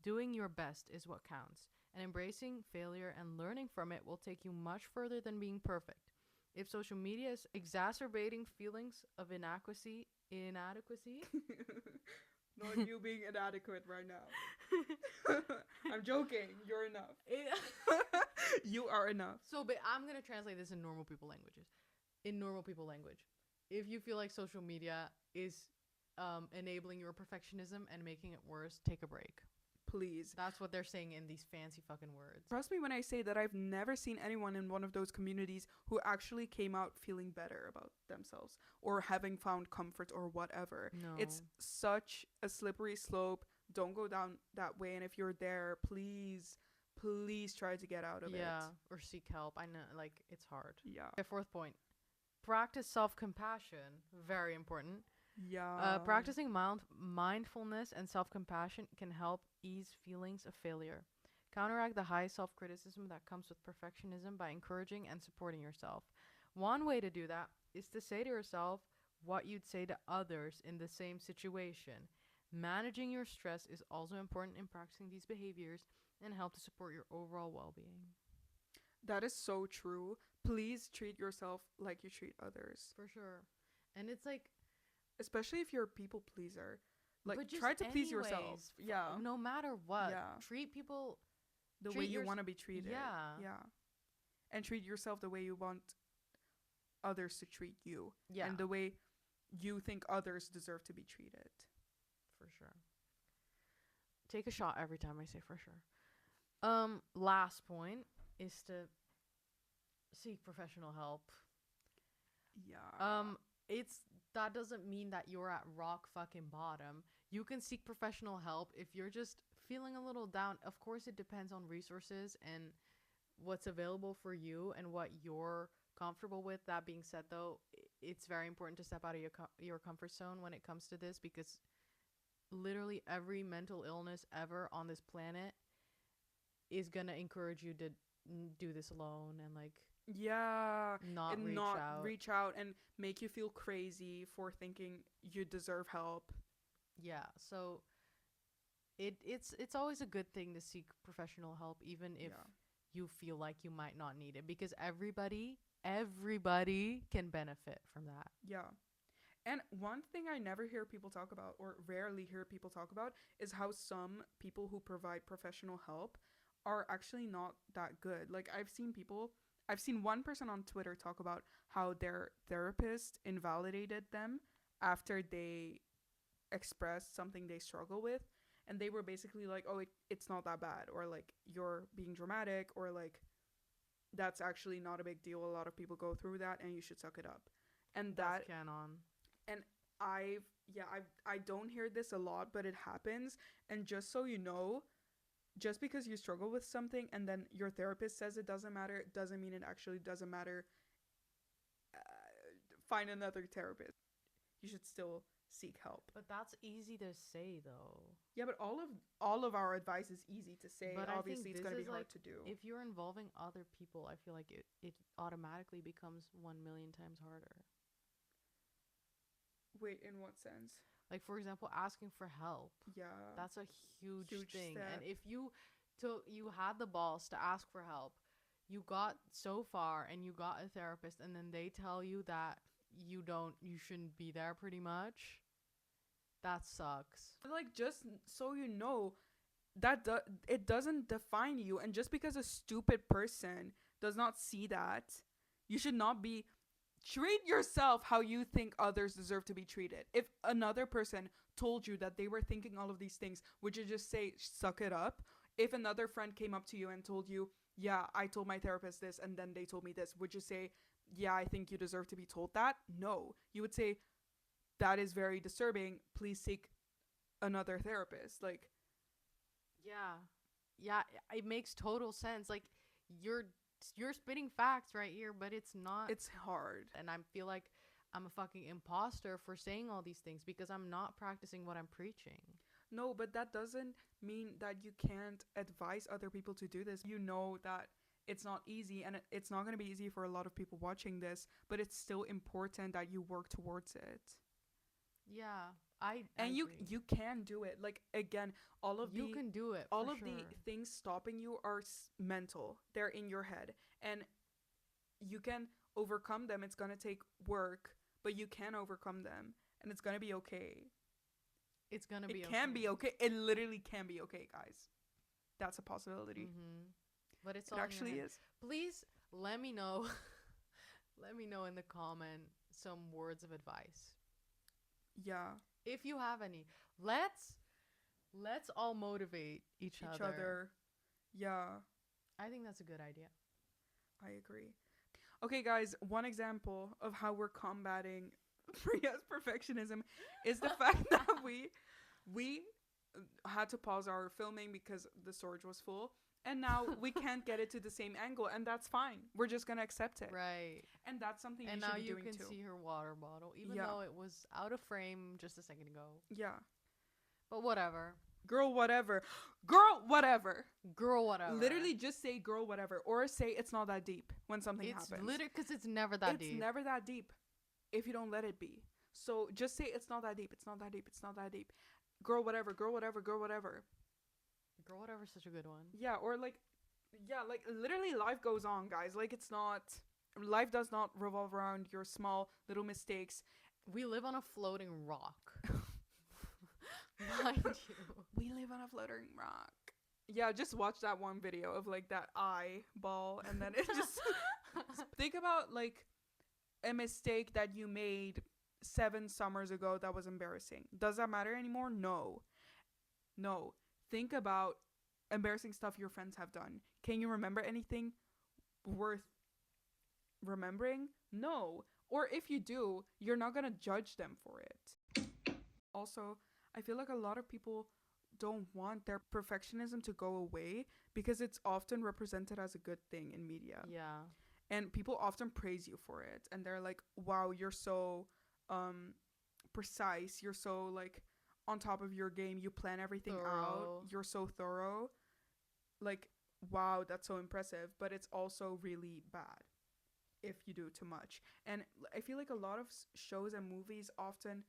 Doing your best is what counts, and embracing failure and learning from it will take you much further than being perfect. If social media is exacerbating feelings of inadequacy, Not you being inadequate right now. I'm joking. You're enough. You are enough. So, but I'm gonna translate this in normal people languages. In normal people language, if you feel like social media is enabling your perfectionism and making it worse, take a break. Please. That's what they're saying in these fancy fucking words. Trust me when I say that I've never seen anyone in one of those communities who actually came out feeling better about themselves or having found comfort or whatever. No, It's such a slippery slope. Don't go down that way. And if you're there, please try to get out of it. or seek help. I know, like, it's hard. Yeah. Okay, fourth point. Practice self-compassion. Very important. Yeah. Practicing mindfulness and self-compassion can help ease feelings of failure. Counteract the high self-criticism that comes with perfectionism by encouraging and supporting yourself. One way to do that is to say to yourself what you'd say to others in the same situation. Managing your stress is also important in practicing these behaviors and help to support your overall well-being. That is so true. Please treat yourself like you treat others. For sure. And it's like, Especially if you're a people pleaser. Like, but just try to please yourself. anyways, Yeah. no matter what, Yeah. treat people. The way treat you yours- want to be treated. Yeah. Yeah. And treat yourself the way you want others to treat you. Yeah, And the way you think others deserve to be treated. for sure. Take a shot every time I say for sure. Last point is to seek professional help. Yeah. It's that doesn't mean that you're at rock fucking bottom. You can seek professional help if you're just feeling a little down. Of course, it depends on resources and what's available for you and what you're comfortable with. That being said, though, it's very important to step out of your comfort zone when it comes to this, because literally every mental illness ever on this planet is gonna encourage you to do this alone and like Yeah. not And reach not out. reach out and make you feel crazy for thinking you deserve help. Yeah, so it's always a good thing to seek professional help, even if Yeah. you feel like you might not need it, because everybody can benefit from that. Yeah. And one thing I never hear people talk about, or rarely hear people talk about, is how some people who provide professional help are actually not that good. Like, I've seen one person on Twitter talk about how their therapist invalidated them after they expressed something they struggle with. And they were basically like, oh, it's not that bad. Or like, you're being dramatic. Or like, that's actually not a big deal. A lot of people go through that and you should suck it up. And That's that canon. and I don't hear this a lot, but it happens. And just so you know, just because you struggle with something and then your therapist says it doesn't matter, it doesn't mean it actually doesn't matter. Find another therapist. You should still seek help. But that's easy to say though. Yeah, but all of our advice is easy to say. But I think Obviously, it's this going to is be hard like, to do. if you're involving other people, I feel like it automatically becomes 1 million times harder. Wait, in what sense? Like, for example, asking for help. Yeah. That's a huge, Huge thing. step. And if you had the balls to ask for help, you got so far and you got a therapist, and then they tell you that you shouldn't be there, pretty much. That sucks. Like, just so you know, it doesn't define you. And just because a stupid person does not see that, you should not be. Treat yourself how you think others deserve to be treated. If another person told you that they were thinking all of these things, would you just say, suck it up? If another friend came up to you and told you, yeah, I told my therapist this and then they told me this, would you say, yeah, I think you deserve to be told that? No. You would say, that is very disturbing. Please seek another therapist. Like, Yeah. Yeah, it makes total sense. Like, you're you're spitting facts right here, but it's not. it's hard. And I feel like I'm a fucking imposter for saying all these things because I'm not practicing what I'm preaching. No, but that doesn't mean that you can't advise other people to do this. You know that it's not easy, and it's not going to be easy for a lot of people watching this, but it's still important that you work towards it. Yeah, I And you agree. you can do it. Like, again, You can do it. all for of sure. the things stopping you are mental. They're in your head, and you can overcome them. It's going to take work, but you can overcome them, and it's going to be okay. It's gonna be It can okay. be okay. It literally can be okay, guys. That's a possibility. Mm-hmm. But it's It all in your actually head. is. Please let me know. Let me know in the comment some words of advice Yeah. if you have any. Let's all motivate each Each other. other. Yeah, I think that's a good idea. I agree. Okay, guys, one example of how we're combating Priya's perfectionism is the fact that we had to pause our filming because the storage was full, and now we can't get it to the same angle, and that's fine. We're just gonna accept it. Right. And that's something And you now should be you doing can too. see her water bottle, even Yeah. though it was out of frame just a second ago. Yeah. But whatever. Girl, whatever. Girl, whatever. Girl, whatever. Literally just say girl, whatever. Or say it's not that deep when something It's happens. literally because it's never that It's deep. never that deep if you don't let it be. So just say it's not that deep. It's not that deep. It's not that deep. Girl, whatever. Girl, whatever. Girl, whatever. Girl, whatever is such a good one. Yeah, or like, yeah, like literally life goes on, guys. Like, it's not, life does not revolve around your small little mistakes. We live on a floating rock. Mind you. We live on a floating rock. Yeah, just watch that one video of like that eyeball, and then it just think about like a mistake that you made 7 summers ago that was embarrassing. Does that matter anymore? No. No. Think about embarrassing stuff your friends have done. Can you remember anything worth remembering? No. Or if you do, you're not going to judge them for it. Also, I feel like a lot of people don't want their perfectionism to go away because it's often represented as a good thing in media. Yeah. And people often praise you for it, and they're like, wow, you're so precise, you're so like on top of your game, you plan everything out, Thorough. you're so thorough, like, wow, that's so impressive. But it's also really bad if you do too much. And I feel like a lot of shows and movies often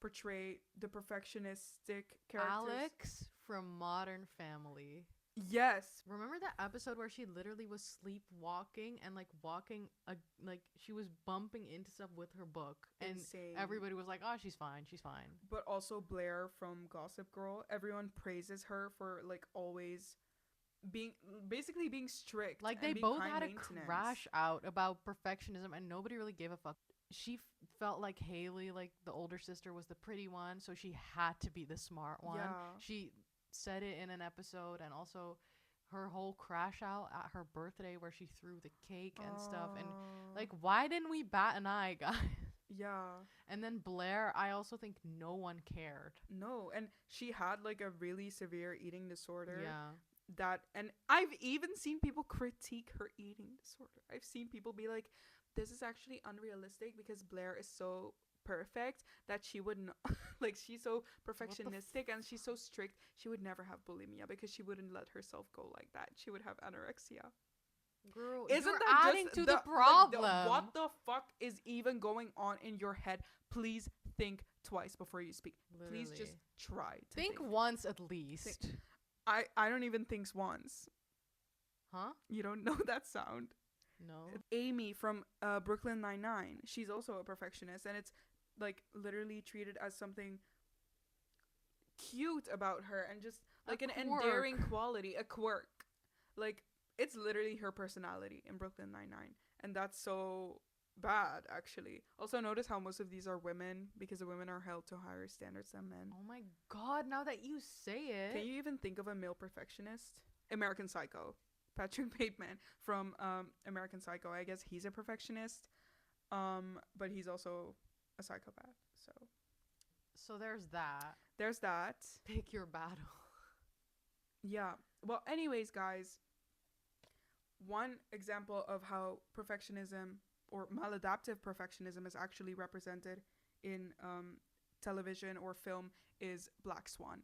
portray the perfectionistic characters. Alex from Modern Family. Yes. Remember that episode where she literally was sleepwalking and like walking, like she was bumping into stuff with her book, and Insane. everybody was like, "Oh, she's fine, she's fine." But also Blair from Gossip Girl, everyone praises her for like always being basically being strict. Like and they being both high had a maintenance. crash out about perfectionism, and nobody really gave a fuck. She felt like Haley, like the older sister, was the pretty one, so she had to be the smart one. Yeah. She said it in an episode, and also her whole crash out at her birthday where she threw the cake and stuff. And like, why didn't we bat an eye, guys? Yeah. And then Blair, I also think no one cared. No, and she had like a really severe eating disorder. Yeah. That, and I've even seen people critique her eating disorder. I've seen people be like, this is actually unrealistic because Blair is so perfect that she would not like, she's so perfectionistic and she's so strict, she would never have bulimia because she wouldn't let herself go like that. She would have anorexia. Girl, Isn't you're that adding just to the the problem. what the fuck is even going on in your head? Please think twice before you speak. Please Literally. just try to Think once at least. I don't even think once. Huh? You don't know that sound. No. Amy from Brooklyn Nine-Nine, she's also a perfectionist, and it's like literally treated as something cute about her and just like an endearing quality, a quirk. Like, it's literally her personality in Brooklyn Nine-Nine, and that's so bad, actually. Also, notice how most of these are women because the women are held to higher standards than men. Oh my god, now that you say it. Can you even think of a male perfectionist? American Psycho. Patrick Bateman from American Psycho. I guess he's a perfectionist, but he's also a psychopath. So there's that. There's that. Pick your battle. Yeah. Well, anyways, guys, one example of how perfectionism or maladaptive perfectionism is actually represented in television or film is Black Swan.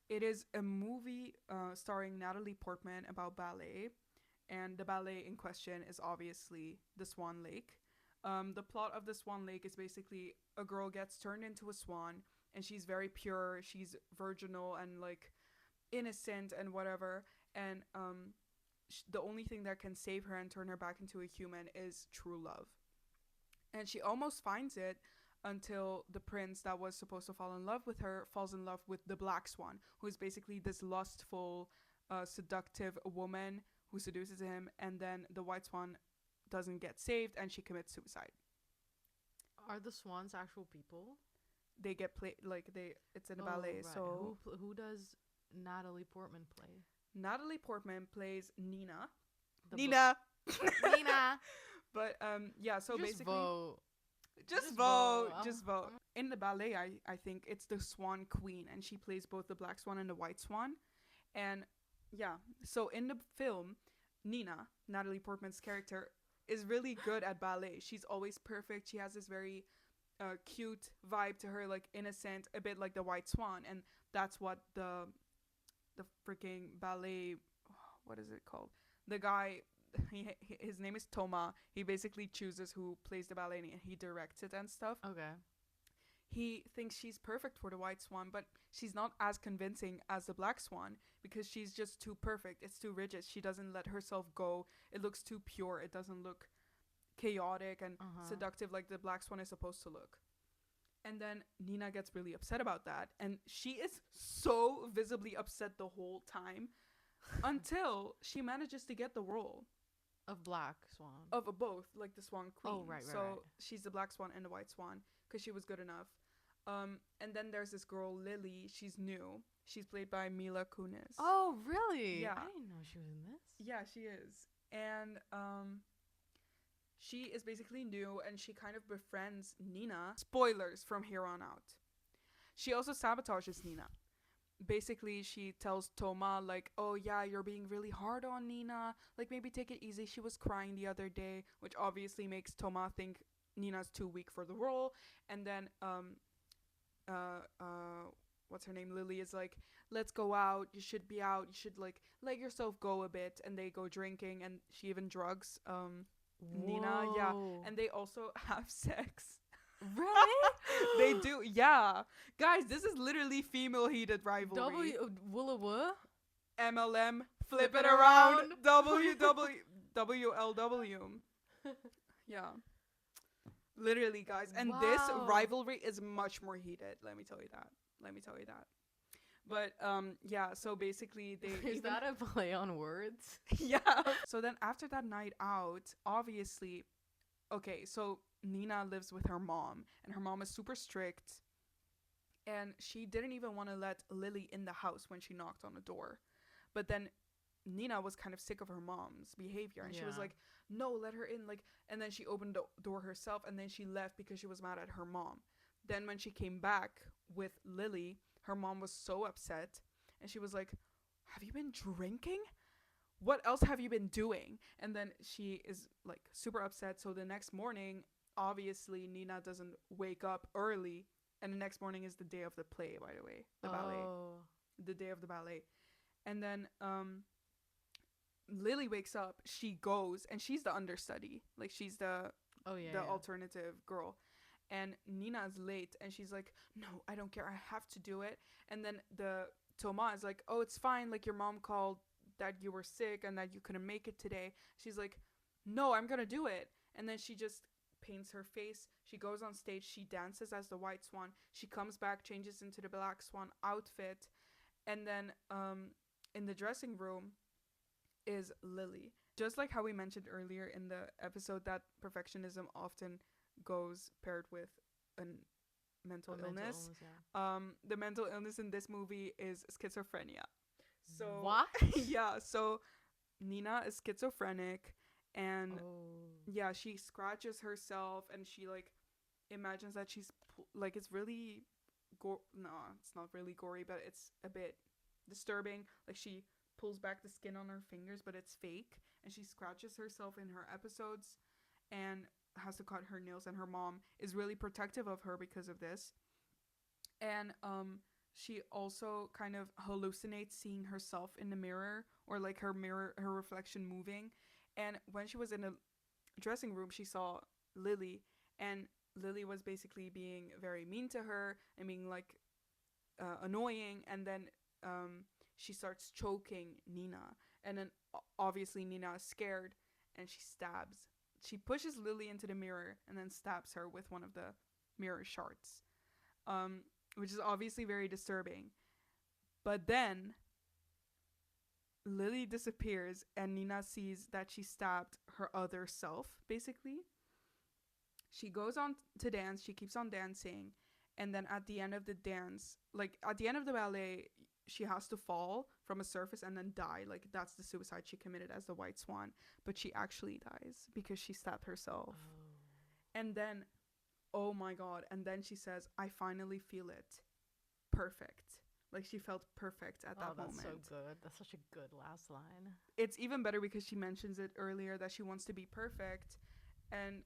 It is a movie starring Natalie Portman about ballet, and the ballet in question is obviously the Swan Lake. The plot of the Swan Lake is basically a girl gets turned into a swan, and she's very pure, she's virginal and like innocent and whatever, and the only thing that can save her and turn her back into a human is true love. And she almost finds it until the prince that was supposed to fall in love with her falls in love with the Black Swan, who is basically this lustful, seductive woman who seduces him, and then the White Swan doesn't get saved and she commits suicide. Are the swans actual people? They get played like it's in a ballet. Right. So who does Natalie Portman play? Natalie Portman plays Nina. The Nina. Nina. But yeah, so Just basically vote. Just Just vote. vote. Just vote. In the ballet, I think it's the Swan Queen, and she plays both the Black Swan and the White Swan. And yeah, so in the film, Nina, Natalie Portman's character, is really good at ballet. She's always perfect. She has this very cute vibe to her, like innocent, a bit like the White Swan, and that's what the freaking ballet, what is it called? The guy, his name is Thomas. He basically chooses who plays the ballet and he directs it and stuff. Okay. He thinks she's perfect for the White Swan, but she's not as convincing as the Black Swan because she's just too perfect. It's too rigid. She doesn't let herself go. It looks too pure. It doesn't look chaotic and seductive like the Black Swan is supposed to look. And then Nina gets really upset about that, and she is so visibly upset the whole time until she manages to get the role Of Black Swan. of both, like the Swan Queen. Oh, right. So she's the Black Swan and the White Swan because she was good enough. And then there's this girl, Lily. She's new. She's played by Mila Kunis. Oh, really? Yeah. I didn't know she was in this. Yeah, she is. And she is basically new, and she kind of befriends Nina. Spoilers from here on out. She also sabotages Nina. Basically, she tells Toma, like, oh yeah, you're being really hard on Nina. Like, maybe take it easy. She was crying the other day, which obviously makes Toma think Nina's too weak for the role. And then, what's her name? Lily is like, let's go out. You should be out. You should, like, let yourself go a bit. And they go drinking, and she even drugs, Nina. Yeah. And they also have sex. Really? They do, yeah. Guys, this is literally female heated rivalry. Willa Woo? MLM, flip Flip it it around. around. WLW. Yeah. Literally, guys. And this Wow. rivalry is much more heated. Let me tell you that. Let me tell you that. But yeah, so basically they Is even that a play on words? yeah. So then after that night out, obviously, okay, so Nina lives with her mom, and her mom is super strict, and she didn't even want to let Lily in the house when she knocked on the door. But then Nina was kind of sick of her mom's behavior, and she was Yeah. like, "No, let her in." Like, and then she opened the door herself, and then she left because she was mad at her mom. Then when she came back with Lily, her mom was so upset, and she was like, "Have you been drinking? What else have you been doing?" And then she is like super upset. So the next morning, obviously Nina doesn't wake up early, and the next morning is the day of the play, by the way, the ballet, Oh. the day of the ballet. And then Lily wakes up, she goes, and she's the understudy, like she's Oh yeah. the Yeah. alternative girl. And Nina is late, and she's like, "No, I don't care, I have to do it." And then the Thomas is like, "Oh, it's fine, like your mom called that you were sick and that you couldn't make it today." She's like, "No, I'm gonna do it." And then she just paints her face, she goes on stage, she dances as the white swan, she comes back, changes into the black swan outfit, and then in the dressing room is Lily. Just like how we mentioned earlier in the episode that perfectionism often goes paired with a mental A mental illness. yeah. The mental illness in this movie is schizophrenia. So What? yeah, so Nina is schizophrenic, and Oh. yeah, she scratches herself, and she like imagines that she's like, it's really no, it's not really gory, but it's a bit disturbing. Like she pulls back the skin on her fingers, but it's fake, and she scratches herself in her episodes and has to cut her nails, and her mom is really protective of her because of this. And she also kind of hallucinates seeing herself in the mirror, or like her reflection moving. And when she was in a dressing room, she saw Lily, and Lily was basically being very mean to her and being like annoying. And then she starts choking Nina, and then obviously Nina is scared, and she pushes Lily into the mirror and then stabs her with one of the mirror shards, um, which is obviously very disturbing. But then Lily disappears, and Nina sees that she stabbed her other self, basically. She goes on to dance, she keeps on dancing, and then at the end of the dance, like at the end of the ballet, she has to fall from a surface and then die. Like that's the suicide she committed as the white swan, but she actually dies because she stabbed herself. And then, oh my god, and then she says, "I finally feel it. Perfect." Like she felt perfect at that that's moment. so good. That's such a good last line. It's even better because she mentions it earlier that she wants to be perfect, and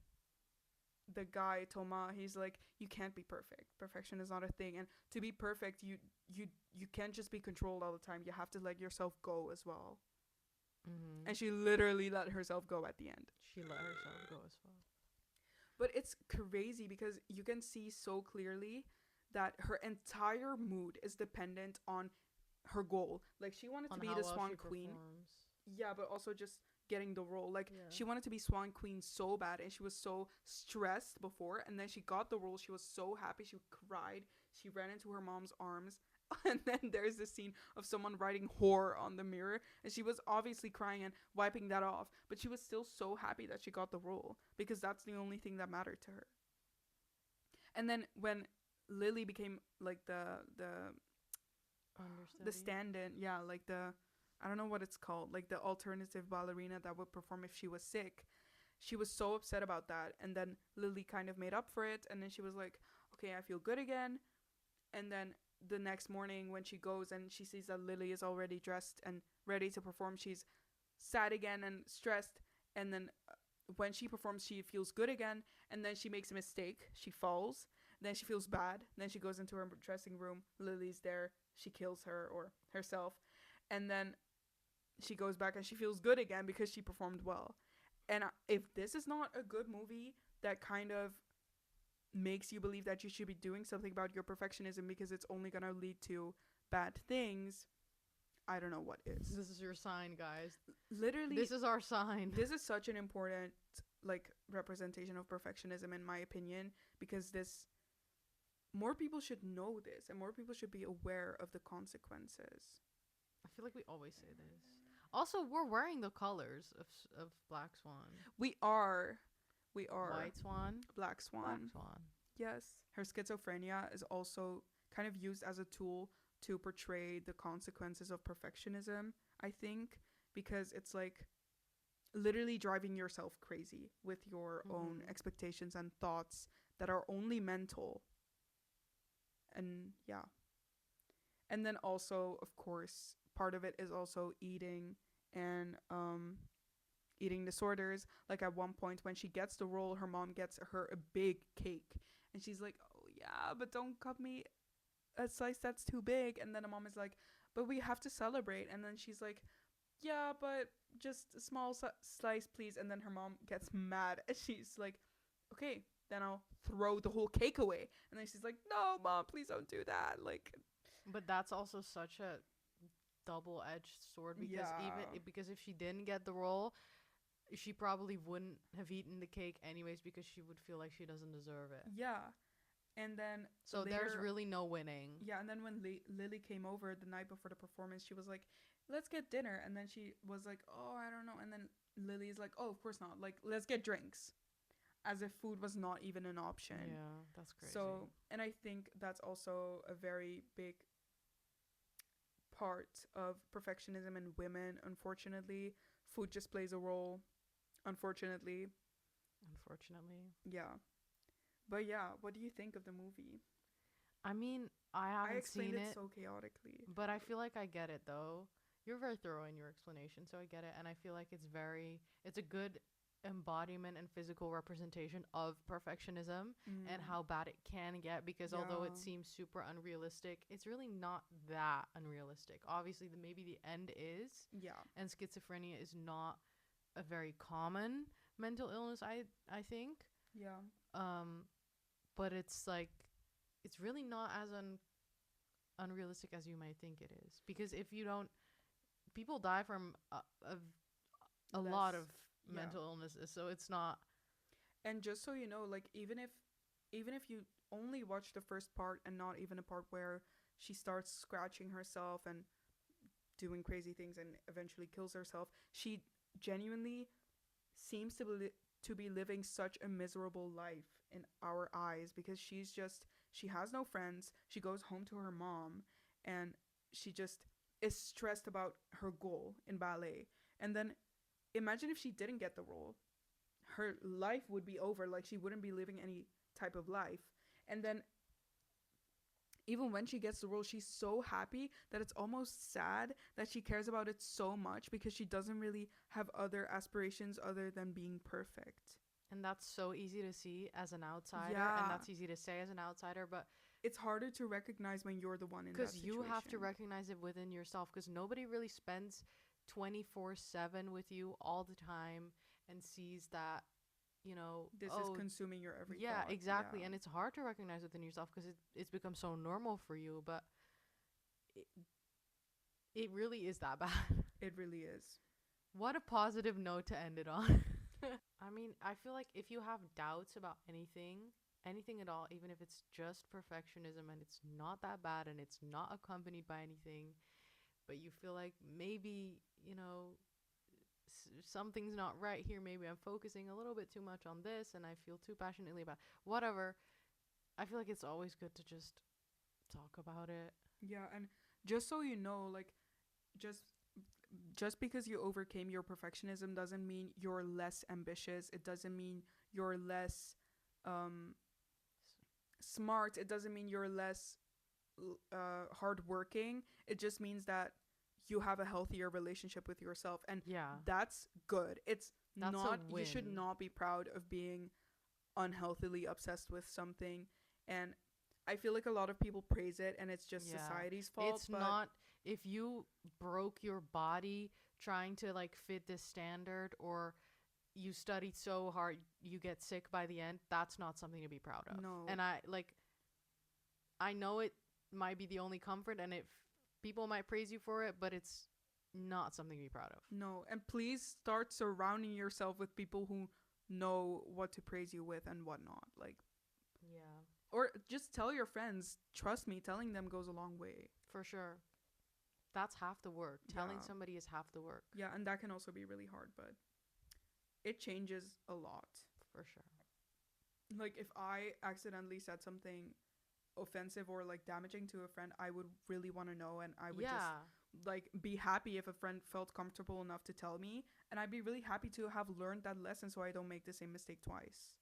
the guy Thomas, he's like, "You can't be perfect. Perfection is not a thing, and to be perfect, you can't just be controlled all the time. You have to let yourself go as well." Mm-hmm. And she literally let herself go at the end. She let herself go as well. But it's crazy because you can see so clearly that her entire mood is dependent on her goal. Like she wanted On to be how the well Swan she Queen. performs. Yeah, but also just getting the role. Like Yeah. she wanted to be Swan Queen so bad, and she was so stressed before, and then she got the role. She was so happy. She cried. She ran into her mom's arms. And then there's this scene of someone writing "whore" on the mirror, and she was obviously crying and wiping that off, but she was still so happy that she got the role because that's the only thing that mattered to her. And then when Lily became like the Understudy. stand-in, yeah, like the, I don't know what it's called, like the alternative ballerina that would perform if she was sick. She was so upset about that, and then Lily kind of made up for it, and then she was like, "Okay, I feel good again." And then the next morning when she goes and she sees that Lily is already dressed and ready to perform, she's sad again and stressed. And then when she performs, she feels good again, and then she makes a mistake. She falls. Then she feels bad. Then she goes into her dressing room. Lily's there. She kills her or herself. And then she goes back and she feels good again because she performed well. And if this is not a good movie that kind of makes you believe that you should be doing something about your perfectionism because it's only going to lead to bad things, I don't know what is. This is your sign, guys. Literally, This is our sign. this is such an important like representation of perfectionism in my opinion, because this more people should know this and more people should be aware of the consequences. I feel like we always say this. Also, we're wearing the colors of Black Swan. We are White Swan, Black Swan. Black Swan. Yes. Her schizophrenia is also kind of used as a tool to portray the consequences of perfectionism, I think, because it's like literally driving yourself crazy with your own expectations and thoughts that are only mental. And yeah. And then also, of course, part of it is also eating and eating disorders. Like at one point when she gets the role, her mom gets her a big cake and she's like, oh yeah, but don't cut me a slice that's too big. And then the mom is like, but we have to celebrate. And then she's like, yeah, but just a small slice please. And then her mom gets mad and she's like, okay, then I'll throw the whole cake away. And then she's like, no mom, please don't do that. Like, but that's also such a double-edged sword, because because if she didn't get the role, she probably wouldn't have eaten the cake anyways, because she would feel like she doesn't deserve it. Yeah. And then so there's really no winning. Yeah, and then when Lily came over the night before the performance, she was like, let's get dinner. And then she was like, oh, I don't know. And then Lily's like, oh, of course not. Like, let's get drinks. As if food was not even an option. Yeah, that's crazy. So, and I think that's also a very big part of perfectionism in women, unfortunately. Food just plays a role, unfortunately. Yeah. But yeah, what do you think of the movie? I mean, I haven't seen it so chaotically, but I feel like I get it though. You're very thorough in your explanation, so I get it, and I feel like it's a good embodiment and physical representation of perfectionism and how bad it can get, because although it seems super unrealistic, it's really not that unrealistic. Obviously, maybe the end is. Yeah. And schizophrenia is not a very common mental illness, I think. Yeah. But it's like, it's really not as unrealistic as you might think it is, because if you don't, people die from a lot of mental illnesses, so it's not. And just so you know, like even if you only watch the first part and not even a part where she starts scratching herself and doing crazy things and eventually kills herself, she genuinely seems to be living such a miserable life in our eyes, because she has no friends. She goes home to her mom and she just is stressed about her goal in ballet. And then imagine if she didn't get the role. Her life would be over. Like, she wouldn't be living any type of life. And then even when she gets the role, she's so happy that it's almost sad that she cares about it so much, because she doesn't really have other aspirations other than being perfect. And that's so easy to see as an outsider, and that's easy to say as an outsider, but it's harder to recognize when you're the one in that situation. Because you have to recognize it within yourself, because nobody really spends 24/7 with you all the time and sees that, you know, this is consuming your every thought. Exactly. Yeah. And it's hard to recognize within yourself because it's become so normal for you, but it really is that bad. It really is. What a positive note to end it on. I mean, I feel like if you have doubts about anything at all, even if it's just perfectionism and it's not that bad and it's not accompanied by anything, but you feel like maybe, you know, something's not right here, maybe I'm focusing a little bit too much on this and I feel too passionately about whatever, I feel like it's always good to just talk about it. Yeah, and just so you know, like, just because you overcame your perfectionism doesn't mean you're less ambitious. It doesn't mean you're less smart. It doesn't mean you're less hardworking. It just means that you have a healthier relationship with yourself, and that's good. That's not, you should not be proud of being unhealthily obsessed with something. And I feel like a lot of people praise it, and it's just society's fault. It's not. If you broke your body trying to like fit this standard, or you studied so hard, you get sick by the end, that's not something to be proud of. No. And I know it might be the only comfort, and people might praise you for it, but it's not something to be proud of. No. And please start surrounding yourself with people who know what to praise you with and whatnot. Like, Yeah, or just tell your friends. Trust me, telling them goes a long way. for sure. That's half the work. Telling Yeah. somebody is half the work. Yeah, and that can also be really hard, but it changes a lot. For sure. Like, if I accidentally said something offensive or like damaging to a friend, I would really want to know, and I would just like be happy if a friend felt comfortable enough to tell me, and I'd be really happy to have learned that lesson so I don't make the same mistake twice.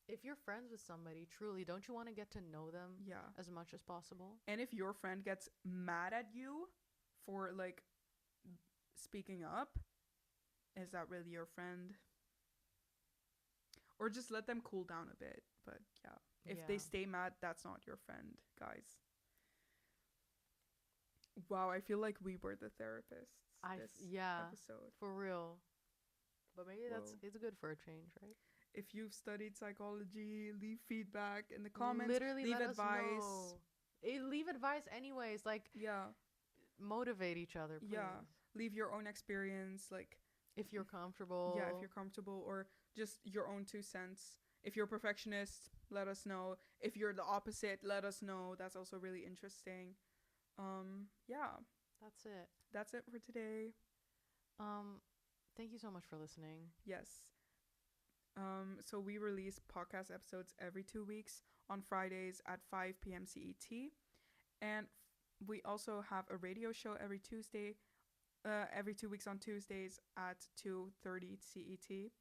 If you're friends with somebody, truly, don't you want to get to know them Yeah. as much as possible? And if your friend gets mad at you for like speaking up, is that really your friend? Or just let them cool down a bit. But yeah, if they Yeah. stay mad, that's not your friend, guys. Wow, I feel like we were the therapists this Yeah, episode. for real. But maybe Whoa. it's good for a change, right? If you've studied psychology, leave feedback in the comments. Literally, leave let advice. us know. Leave advice anyways. Like, Yeah, motivate each other, please. yeah. Leave your own experience, like If you're comfortable. yeah, if you're comfortable, or just your own 2 cents. If you're a perfectionist, let us know. If you're the opposite, let us know. That's also really interesting. Yeah, That's it. that's it for today. Thank you so much for listening. Yes. So we release podcast episodes every 2 weeks on Fridays at 5 p.m. CET. And we also have a radio show every Tuesday, every 2 weeks on Tuesdays at 2:30 CET.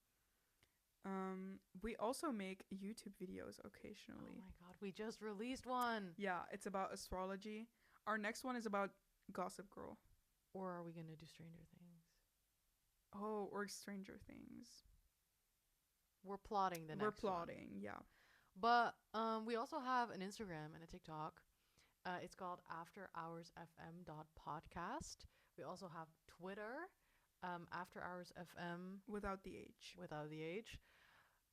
We also make YouTube videos Oh occasionally. my god, we just released one. Yeah, it's about astrology. Our next one is about Gossip Girl. Or are we gonna do Stranger Things? Oh, or Stranger Things. We're plotting the next We're one. plotting, yeah. But we also have an Instagram and a TikTok. It's called afterhoursfm.podcast. We also have Twitter, afterhoursfm Without the H. without the H.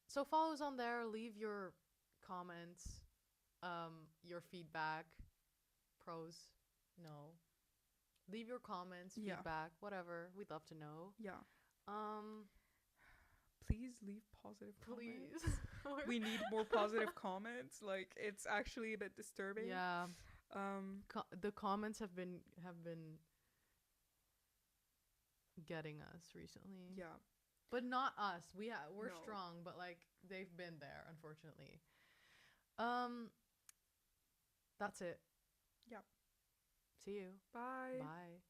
So follow us on there. Leave your comments, your feedback, pros, no. Leave your comments, Yeah. feedback, whatever. We'd love to know. Yeah. Um, Please leave positive please. comments. We need more positive comments. Like, it's actually a bit disturbing. Yeah. The comments have been getting us recently. Yeah. But not us. We're No. strong, but like they've been there, unfortunately. That's it. Yep. See you. Bye. Bye.